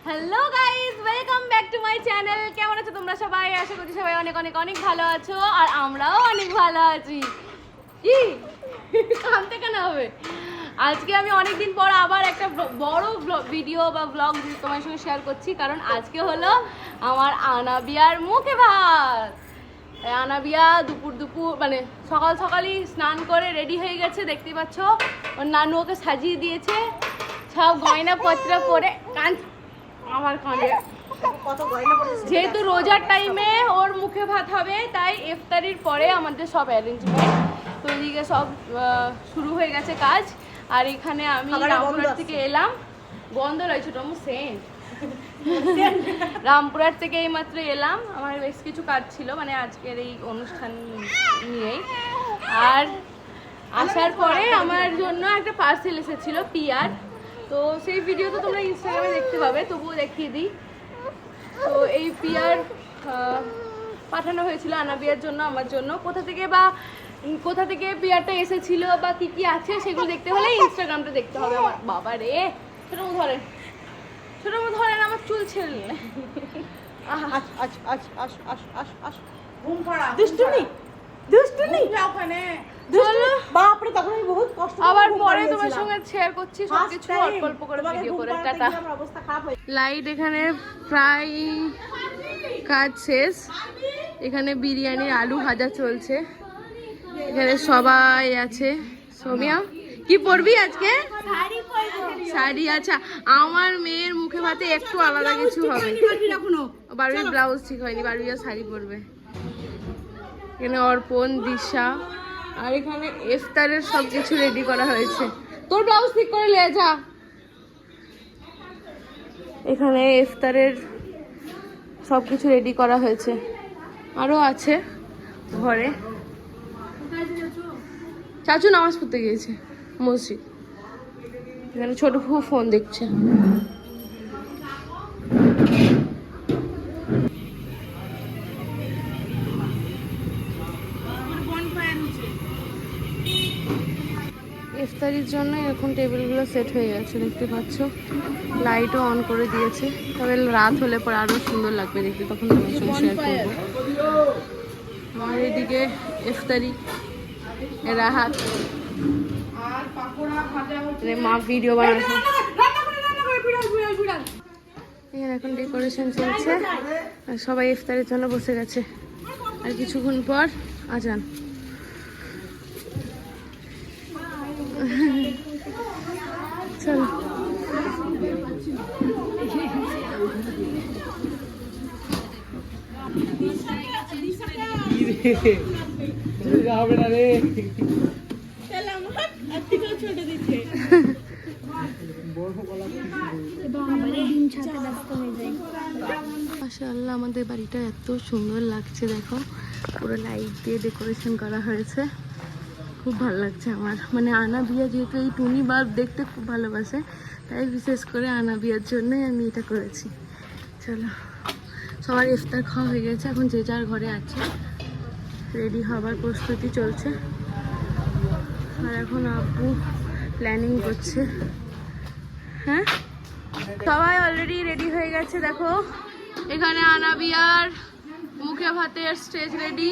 Hello guys, welcome back to my channel. কেমন আছো তোমরা সবাই? আশা করছি সবাই অনেক অনেক অনেক ভালো আছো, আর আমরাও অনেক ভালো আছি। কি কানতে কেন হবে? আজকে আমি অনেকদিন পর আবার একটা বড় ভিডিও বা ব্লগ তোমার সঙ্গে শেয়ার করছি, কারণ আজকে হলো আমার আনাবিয়ার মুখে ভাত। আনাবিয়া দুপুর মানে সকাল সকালই স্নান করে রেডি হয়ে গেছে, দেখতেই পাচ্ছ। ওর নানু ওকে সাজিয়ে দিয়েছে সব গয়নাপত্র পরে। আমার কাঁধে যেহেতু রোজার টাইমে ওর মুখে ভাত হবে, তাই ইফতারির পরে আমাদের সব অ্যারেঞ্জমেন্ট, তো এদিকে সব শুরু হয়ে গেছে কাজ। আর এখানে আমি রামপুরহাট থেকে এলাম, গন্ধ নয় ছোট সেন্ট, রামপুরহাট থেকে এইমাত্র এলাম। আমার বেশ কিছু কাজ ছিল মানে আজকের এই অনুষ্ঠান নিয়েই। আর আসার পরে আমার জন্য একটা পার্সেল এসেছিল পিয়ার, তো সেই ভিডিও তো তোমরা ইনস্টাগ্রামে দেখতে পাবে, তবুও দেখিয়ে দিই। তো এই পিয়ার পাঠানো হয়েছিল আনাবিয়ার জন্য, আমার জন্য। কোথা থেকে পিয়ারটা এসেছিল বা কি কি আছে সেগুলো দেখতে হলে ইনস্টাগ্রামটা দেখতে হবে। আমার বাবা রে, ছোট মু ধরেন আমার চুল ছেড়ে আবার পরে তোমার সঙ্গে শেয়ার করছি সবকিছু অল্প অল্প করে ভিডিও করে। টাটা। লাইট এখানে প্রায় কাজ শেষ। এখানে বিরিয়ানির আলু ভাজা চলছে, এখানে সবাই আছে। সোমিয়া কি পরবি আজকে? শাড়ি। আচ্ছা, আমার মেয়ের মুখে ভাতে একটু আলাদা কিছু হবে। বারবির ব্লাউজ ঠিক হয়নি, বারবিয়া শাড়ি পরবে। এখানে অর্পণ, দিশা, আর এখানে ইফতারের সব কিছু রেডি করা হয়েছে। তোর ব্লাউজ ঠিক করে নিয়ে যা। এখানে ইফতারের সব কিছু রেডি করা হয়েছে, আরো আছে ঘরে। চাচু নামাজ পড়তে গিয়েছে মসজিদ। এখানে ছোট ফোন দেখছে। ইফতারির জন্য এখন টেবিলগুলো সেট হয়ে গেছে, দেখতে পাচ্ছ। লাইটও অন করে দিয়েছে, তবে রাত হলে পরে আরো সুন্দর লাগবে দেখতে, তখন তোমার সঙ্গে শেয়ার করবো। আর এদিকে ইফতারি রাহাত মা ভিডিও বানাচ্ছে। এখানে এখন ডেকোরেশন চলছে আর সবাই ইফতারের জন্য বসে গেছে। আর কিছুক্ষণ পর আজান। চলো মাশাআল্লাহ, আমাদের বাড়িটা এত সুন্দর লাগছে, দেখো পুরো লাইট দিয়ে ডেকোরেশন করা হয়েছে। খুব ভালো লাগছে আমার, মানে আনাবিয়া যেহেতু এই টুনি বাল্ব দেখতে খুব ভালোবাসে, তাই বিশেষ করে আনাবিয়ার জন্যই আমি এটা করেছি। চলো, সবার ইফতার খাওয়া হয়ে গেছে, এখন যে যার ঘরে আছে, রেডি হবার প্রস্তুতি চলছে। আর এখন আব্বু প্ল্যানিং করছে। হ্যাঁ, সবাই অলরেডি রেডি হয়ে গেছে। দেখো এখানে আনাবিয়ার মুখে ভাতের স্টেজ রেডি,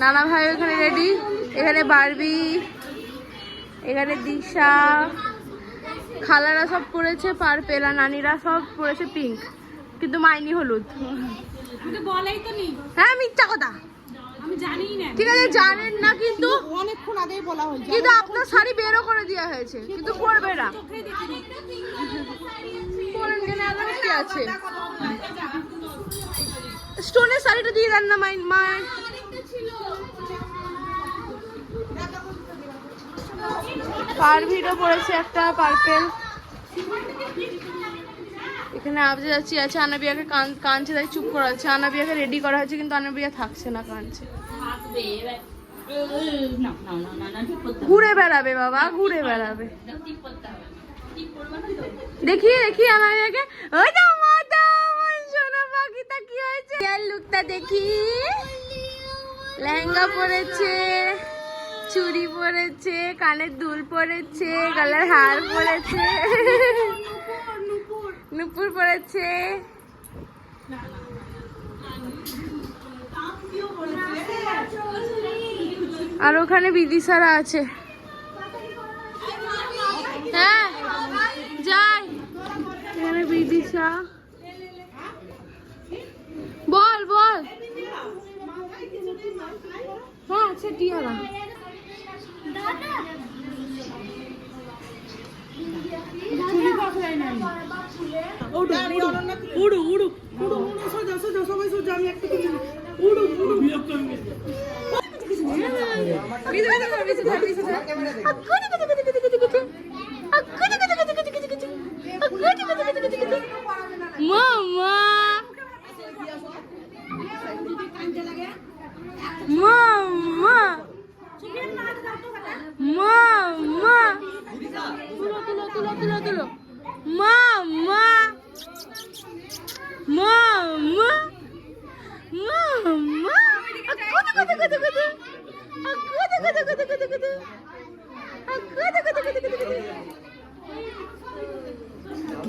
নানা ভাই এখানে রেডি, এখানে বারবি, এখানে দিশা, খালারা সব পরেছে পার্পেল, আর নানিরা সব পরেছে পিঙ্ক, কিন্তু মাইনি হলুদ। হ্যাঁ, মিথ্যা কথা, ঠিক আছে জানেন না, কিন্তু অনেকক্ষণ আগেই বলা হয়েছে, কিন্তু আপনার শাড়ি বেরও করে দেওয়া হয়েছে, কিন্তু পরবে না। আছে স্টোনের শাড়িটা দিয়ে দেন না মা। পারভিরও পড়েছে একটা পার্পেল। এখানে আবজা যাচ্ছি আছে, আনাবিয়াকে কাঁদছে, তাই চুপ করা হচ্ছে। আনাবিয়াকে রেডি করা হয়েছে, কিন্তু আনাবিয়া থাকছে না, কাঁদছে। ঘুরে বেড়াবে বাবা, ঘুরে বেড়াবে। দেখি আনাবিয়াকে। ওই তো সোনা পাখিটা কি হয়েছে, লুকটা দেখি। লেহেঙ্গা পরেছে, চুড়ি পরেছে, কানের দুল পরেছে, গলার হার পরেছে। নুপুর পড়েছে। আর ওখানে বিদিশারা আছে। হ্যাঁ যাই, এখানে বিদিশা। বল বল। হ্যাঁ আছে টিয়ারা।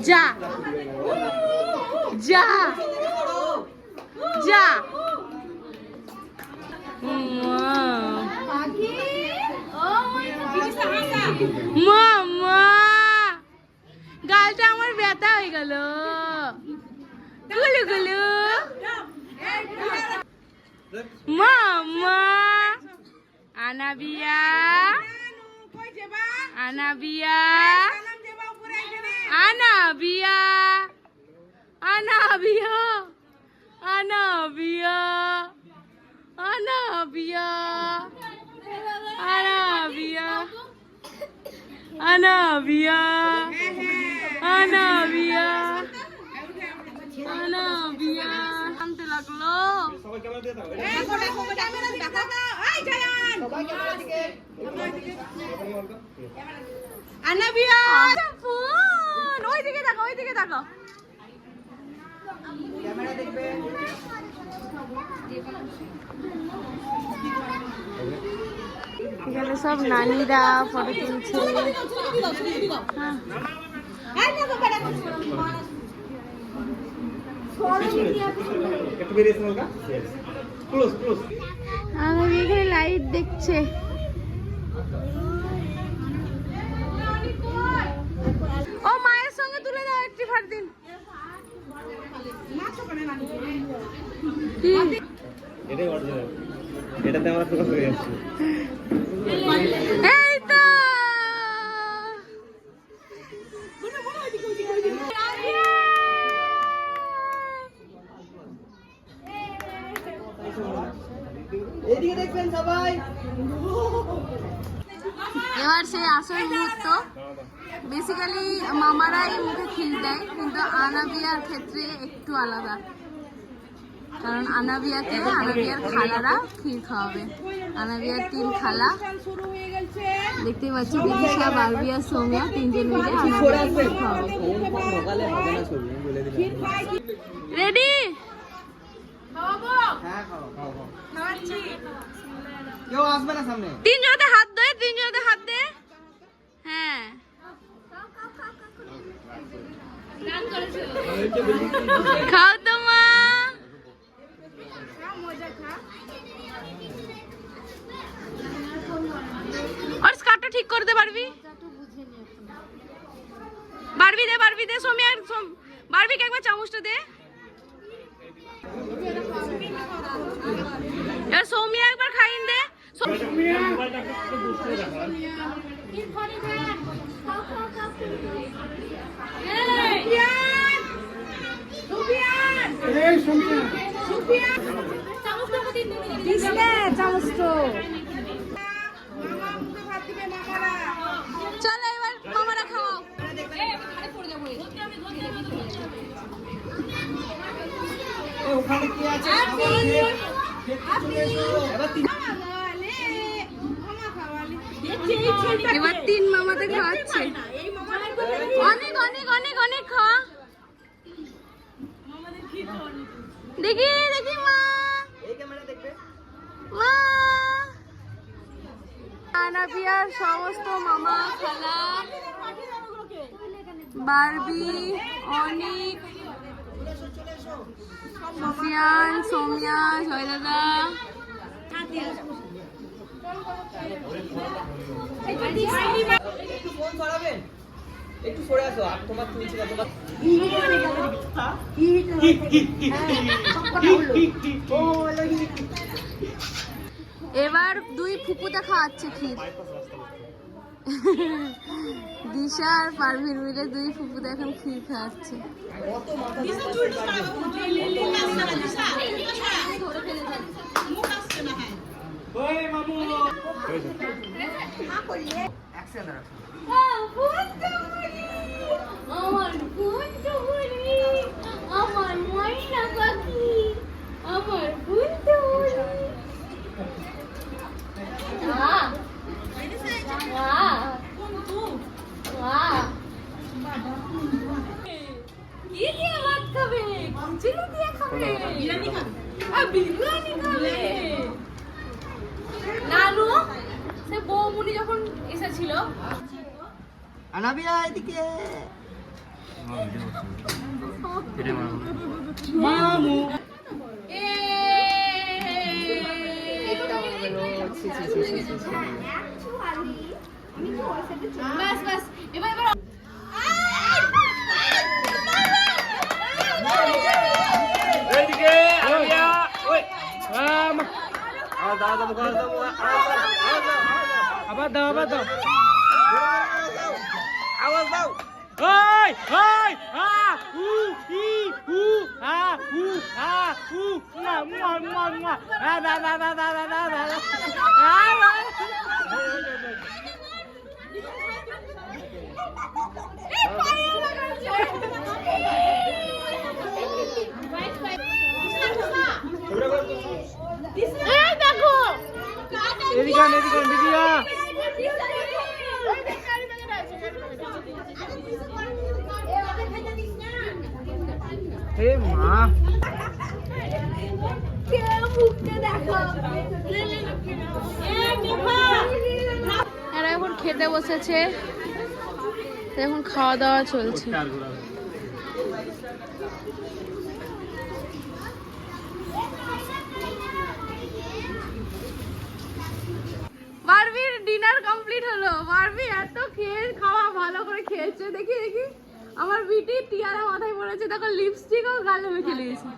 যা যা যা। মামা গালটা আমার ব্যথা হয়ে গেল। গুলু গুলু মামা। আনাবিয়া আনাবিয়া আনাবিয়া আনাবিয়া আনাবিয়া আনাবিয়া আনাবিয়া আনাবিয়া আনাবিয়া আনাবিয়া নামতে লাগলো। আনাবিয়া ফোন ওইদিকে দেখো, ওইদিকে দেখো। ক্যামেরা দেখবে। এখানে সব নানিরা ফটো তুলছে। আমি এখানে লাইট দেখছে। ও মায়ের সঙ্গে তুলে দাও একটি ফার দিন। এটাই অরিজিনাল, এটাতে আমরা ফোকাস করে যাচ্ছি। এই তো এদিকে দেখবেন সবাই। এবার সেই আসল মুহূর্ত। বেসিক্যালি মামারাই মুখে খিল দেয়, কিন্তু আনাবিয়ার ক্ষেত্রে একটু আলাদা, কারণ আনাবিয়ার খালারা ক্ষীর খাওয়াবে। আনাবিয়ার 3 খালা দেখতে পাচ্ছি, বিদিশা, বারবি আর সৌমিয়া, 3জন মিলে আনাবিয়ার ক্ষীর খাওয়াবে। রেডি? কেউ আসবে না সামনে। 3 জনতে হাত দে, 3 জনতে হাত দে। হ্যাঁ খাও তো মা। और स्कार्टটা ঠিক করে দে বারবি। বারবি দে, বারবি দে। সোমিয়া বারবিকে একবার চামচটা দে। এবার সৌমিয়া একবার খাইন দে। চলো এবার মামারা খাওয়াও। ওখানে কি আছে? এবার 3 মামাতে খাওয়াচ্ছে। অনেক অনেক অনেক অনেক খাওয়া। দেখি দেখি মা, মা। আনাবিয়ার সমস্ত মামা খালা বারবি, অনিক, সুফিয়ান, সৌম্যা, জয় দাদা। একটু সরে আসো আর তোমার তুমি ছিল তোমার এবার দুই ফুপুতে খাওয়াচ্ছে ক্ষীর। দিশা আর পারভিন মিলে দুই ফুপুতে এখন ক্ষীর খাওয়াচ্ছে। আমার বন্ধুগুলি, আমার ময়না পাখি, আমার বন্ধুগুলি। কি দিয়ে ভাত খাবে? খিচুড়ি দিয়ে খাবে? বিরিয়ানি খাবে? নানু সে বৌমুনি যখন এসেছিল আনাবিয়া এদিকে মামু বাস বাস এবার এবার এদিকে আনাবিয়া ওই দাও দাও দাও দাও আবার দাও আওয়াজ দাও ওই ওই আ উ ই উ আ উ আ উ মা মা মা মা আ দা দা দা দা দা দা দা দেখো এদিকে দিদিয়া হে মা এরা এখন খেতে বসেছে, এখন খাওয়া দাওয়া চলছে। বারবির ডিনার কমপ্লিট হলো। বারবি এত খেয়ে খাওয়া ভালো করে খেয়েছে, দেখি দেখি আমার বিটি টিয়ারা মাথায় পড়েছে, দেখো লিপস্টিকও গালে মেখে নিয়েছে।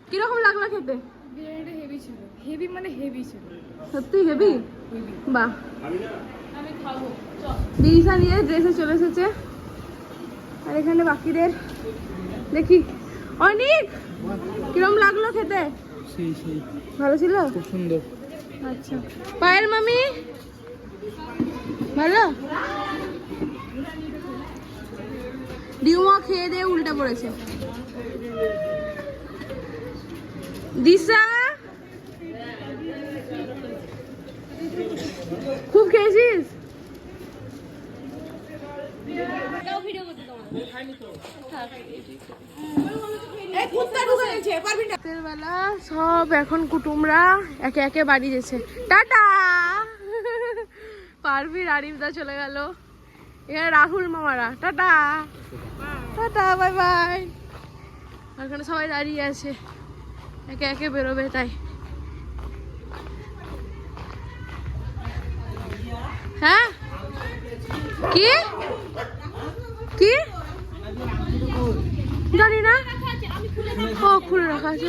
কিরকম লাগলো খেতে? বিরিয়ানিটা হেভি ছিল, হেভি মানে হেভি ছিল। সত্যি হেভি? বাহ, দিশা নিয়ে ড্রেসে চলে এসেছে, আর এখানে বাকিদের দেখি। অনেক কিরম লাগলো খেতে? সেই সেই ভালো ছিল, খুব সুন্দর। আচ্ছা পায়েল মামি ভালো? ডিউমা খেয়ে দিয়ে উল্টা পড়েছে। দিশা খুব খেয়েছিস? রাতের বেলা সব এখন কুটুমরা একে একে বাড়ি গেছে। টাটা। পারভির আরিফদা চলে গেল, এখানে রাহুল মামারা টাটা টাটা বাই বাই। এখানে সবাই দাঁড়িয়ে আছে, একে একে বেরোবে তাই। হ্যাঁ কি কি জানি না। ও খুলে রাখা আছে।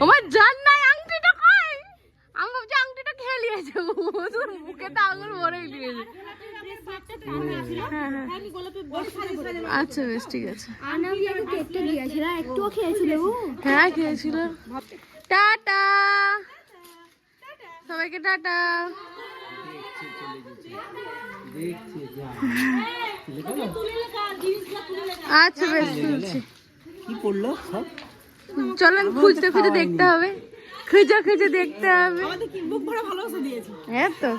আমার জান নাই আংটিটা কই? আমি ভাবছি আংটিটা খেয়ে নিয়েছে, তোর মুখে তো আঙুল ভরেই দিয়েছে। আচ্ছা বেশ ঠিক আছে। হ্যাঁ খেয়েছিল। টাটা সবাইকে, টাটা। আচ্ছা বেশ তুলছি। কি করলো সব? চলেন খুঁজতে খুঁজে দেখতে হবে, খুঁজে খুঁজে দেখতে হবে। হ্যাঁ তো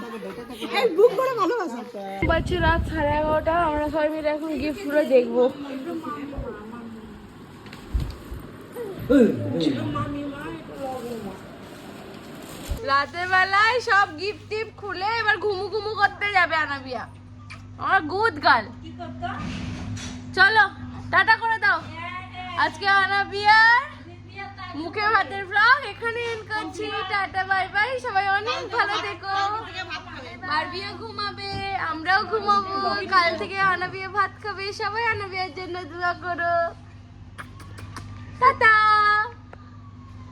বাচ্চা রাত 11:30, আমরা সবাই মিলে এখন গিফট গুলো দেখবো। রাতের বেলায় সব গিফট টিপ খুলে এবার ঘুমু ঘুমু করতে যাবে আনাবিয়া। আমার গুড গার্ল। চলো টাটা করে দাও। আজকে আনাবিয়ার মুখে ভাতের ব্লগ এখানে এন্ড করছি। টাটা বাই বাই, সবাই অনেক ভালো থেকো। বারবিয়া ঘুমাবে, আমরাও ঘুমাবো। কাল থেকে আনাবিয়া ভাত খাবে। সবাই আনাবিয়ার জন্য দোয়া করো। টাটা।